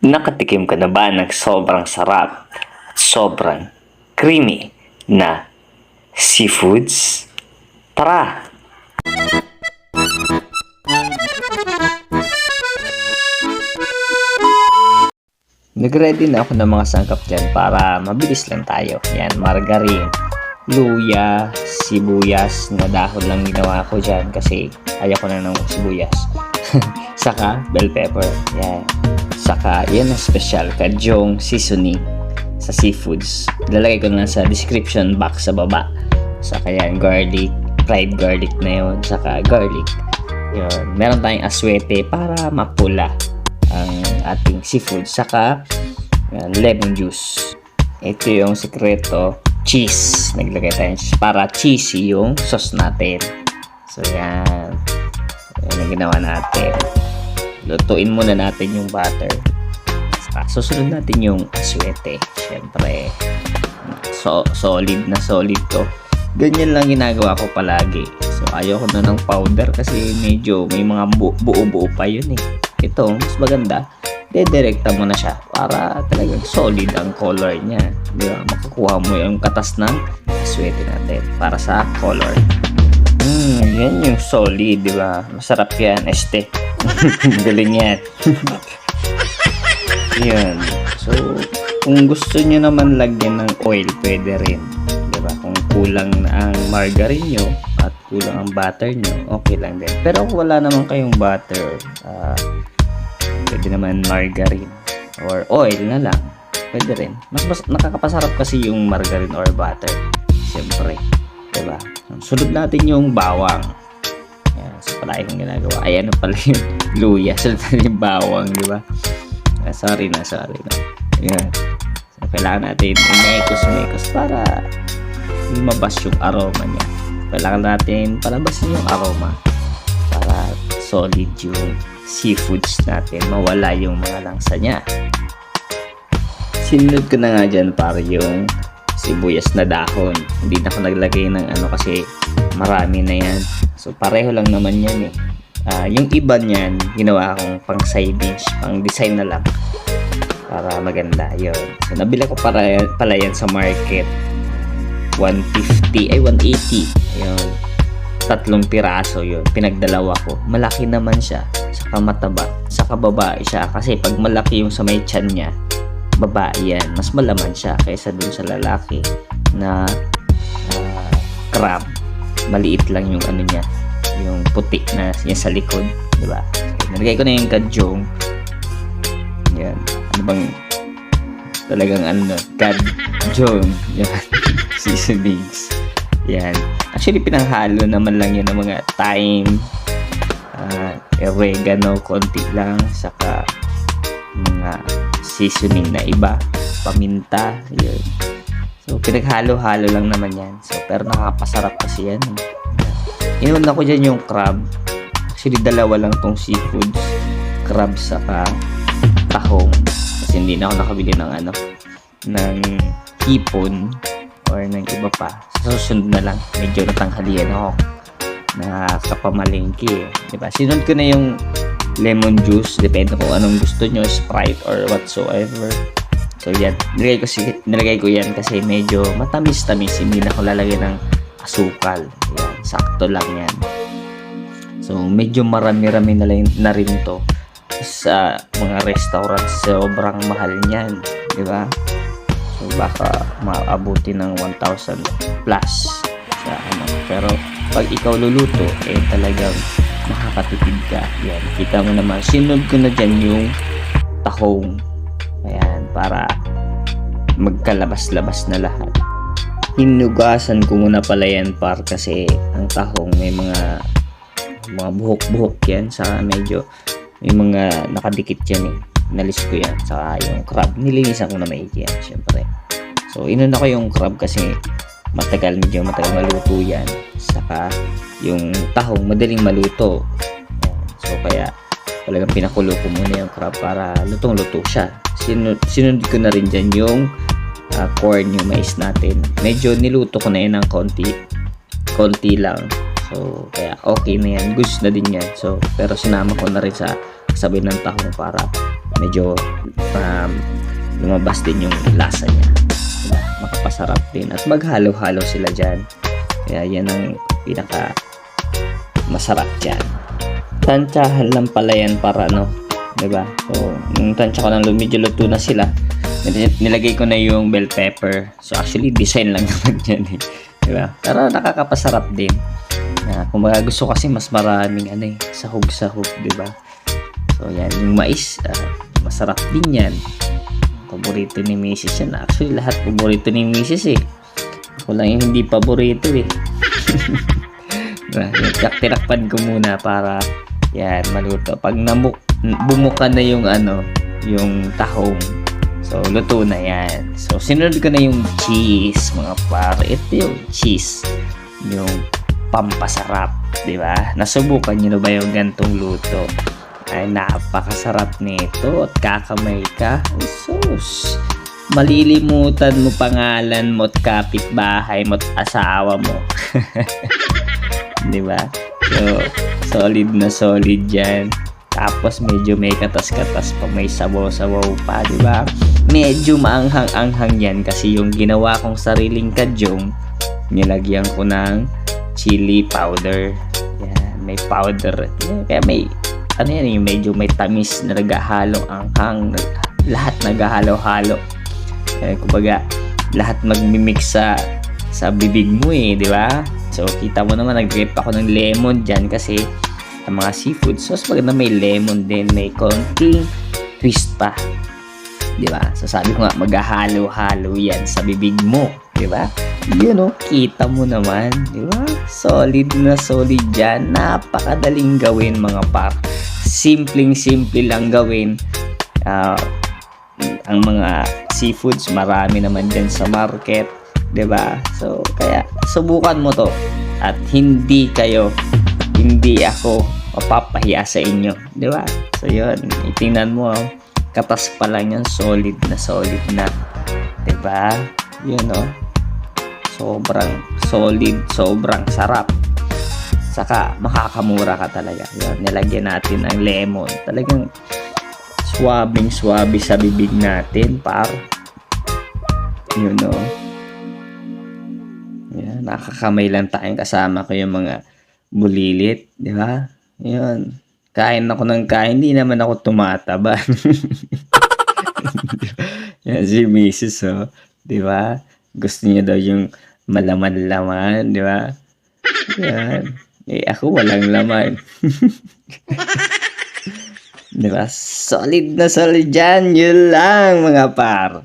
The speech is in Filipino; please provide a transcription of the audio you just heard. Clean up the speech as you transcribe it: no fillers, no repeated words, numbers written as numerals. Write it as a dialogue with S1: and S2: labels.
S1: Nakatikim ka na ba ng sobrang sarap at sobrang creamy na seafoods? Tara! Nagready na ako ng mga sangkap dyan para mabilis lang tayo. Yan, margarine, luya, sibuyas na dahon lang ginawa ko dyan kasi ayaw ko na ng sibuyas. Saka bell pepper. Yan. Saka yan ang special, kajong seasoning sa seafoods. Lalagay ko na sa description box sa baba. Saka yan, garlic, fried garlic na yun. Saka garlic. Yun. Meron tayong aswete para mapula ang ating seafood. Saka lemon juice. Ito yung sekreto, cheese. Naglagay tayo cheese para cheesy yung sauce natin. So yan. Yan ang ginawa natin. Lutuin muna natin yung butter. Saka susunod natin yung aswete. Siyempre solid na solid to. Ganyan lang ginagawa ko palagi. So ayoko na ng powder kasi medyo may mga buo-buo pa yun eh. Ito, mas maganda, dedirekta mo na siya para talagang solid ang color niya. Di ba? Makakuha mo yung katas ng aswete natin para sa color. Yan yung solid, di ba? Masarap yan, este. Galing yan. Yan. So, kung gusto niyo naman lagyan ng oil, pwede rin. Di ba? Kung kulang na ang margarine nyo at kulang ang butter nyo, okay lang din. Pero kung wala naman kayong butter, pwede naman margarine or oil na lang. Pwede rin. Mas nakakapasarap kasi yung margarine or butter. Siyempre. Diba? Sunod natin yung bawang. Yan. So, palagi kong ginagawa. Ayan na pala yung luya. Sunod natin yung bawang. Diba? Sorry na. Yan. So, kailangan natin i-mekos para lumabas yung aroma niya. Kailangan natin palabasin yung aroma para solid yung seafoods natin, mawala yung mga langsa niya. Sinunod ko na nga dyan para yung sibuyas na dahon. Hindi na ako naglagay ng ano kasi marami na yan. So pareho lang naman yan eh. Yung iba niyan ginawa akong pang side dish, pang design na lang para maganda yun. So nabila ko pala yan sa market 150 ay 180 yun. 3 piraso yun, pinagdalawa ko. Malaki naman siya, saka mataba, saka babae siya kasi pag malaki yung sa may tiyan niya, babae yan, mas malaman siya kaysa dun sa lalaki na crab. Maliit lang yung ano niya, yung puti na niya sa likod, diba? So, nilagay ko na yung kajong. Yan, ano bang talagang ano, kajong yan. Seasonings. Yan. Actually, pinanghalo naman lang yun ng mga thyme, oregano, konti lang, saka mga seasoning na iba, paminta, yun. So, pinaghalo-halo lang naman yan. So, pero nakakapasarap kasi yan. Inuna ko dyan yung crab. Actually, dalawa lang tong seafoods. Crab saka tahong. Kasi hindi na ako nakabili ng ano, ng hipon or ng iba pa. Sa susunod na lang, medyo natanghalian ako, nakapamalingki, diba? Sinunod ko na yung lemon juice, depende kung anong gusto nyo, Sprite or whatsoever. So yan, nilagay ko yan kasi medyo matamis-tamis, hindi na ako lalagay ng asukal. Yan, sakto lang yan. So medyo marami-rami na rin to sa mga restaurant, sobrang mahal niyan, diba? So baka maabuti ng 1,000 plus sa ano. Pero pag ikaw luluto, eh talagang makakatipid ka. Yan, kita mo naman. Sinunod ko na dyan yung tahong. Ayan, para magkalabas-labas na lahat. Hinugasan ko muna pala yan kasi ang tahong may mga buhok-buhok yan. Saka medyo may mga nakadikit yan eh. Nalis ko yan. Saka yung crab, nilinisan ko na maigi yan, syempre. So, inuna ko yung crab kasi medyo matagal maluto yan. Saka yung tahong, madaling maluto. So, kaya talagang pinakulo ko muna yung crab para lutong-luto siya. Sinunod ko na rin dyan yung corn, yung mais natin. Medyo niluto ko na yan ng konti lang. So, kaya okay na yan. Goods na din yan. So, pero sinama ko na rin sa kasabay ng tahong para medyo lumabas din yung lasa niya. Diba? Makapasarap din at maghalo-halo sila dyan. Kaya yan ang pinaka masarap dyan. Tansyahan lang pala yan para diba? So, yung tansya ko lang medyo luto na sila. Nilagay ko na yung bell pepper. So, actually, design lang naman yan eh. Diba? Pero nakakapasarap din. Kung gusto kasi mas maraming sahog-sahog, diba? So, yan. Yung mais, masarap din yan. Paborito ni Mrs. yan. Actually, lahat paborito ni Mrs. eh. Ako lang yung hindi paborito eh. Diba? Tinakpan ko muna para yan, maluto. Pag bumuka na yung yung tahong. So, luto na yan. So, sinunod ko na yung cheese, mga par. Ito yung cheese. Yung pampasarap, di ba? Nasubukan nyo na ba yung gantong luto? Ay, napakasarap nito. At kakamay ka. Sus! Malilimutan mo pangalan mo at kapitbahay mo at asawa mo. Di ba? So, solid na solid yan. Tapos medyo may katas-katas pa, may sabaw-sabaw pa, di ba? Medyo maanghang-anghang yan kasi yung ginawa kong sariling kadyong, nilagyan ko ng chili powder. Yan, may powder. Kaya may, yung medyo may tamis na naghahalo, anghang, lahat naghahalo-halo. Kumbaga, lahat magmimix sa bibig mo eh, di ba? So, kita mo naman, nag-grip ako ng lemon dyan kasi ang mga seafood sauce, maganda may lemon din, may konting twist pa. Diba? So, sabi ko nga, maghahalo-halo yan sa bibig mo. Diba? Yun kita mo naman. Diba? Solid na solid yan. Napakadaling gawin, mga par. Simpleng-simple lang gawin. Ang mga seafoods, marami naman dyan sa market. Diba? So, kaya, subukan mo to. At hindi ako mapapahiya sa inyo, di ba? So yun, itingnan mo, katas pa lang yan, solid na, di ba? Yun sobrang solid, sobrang sarap. Saka makakamura ka talaga. Yun, nilagyan natin ng lemon. Talagang swabing-swabe sa bibig natin, par. Yun Yan, nakakamay lang tayong kasama ko yung mga bulilit, di ba? Yun. Kain ako ng kain, hindi naman ako tumataba. Yan si Mrs. Di ba? Gusto niya daw yung malaman-laman, di ba? Yan. Ako walang laman. Di ba? Solid na solid dyan. Yun lang, mga par.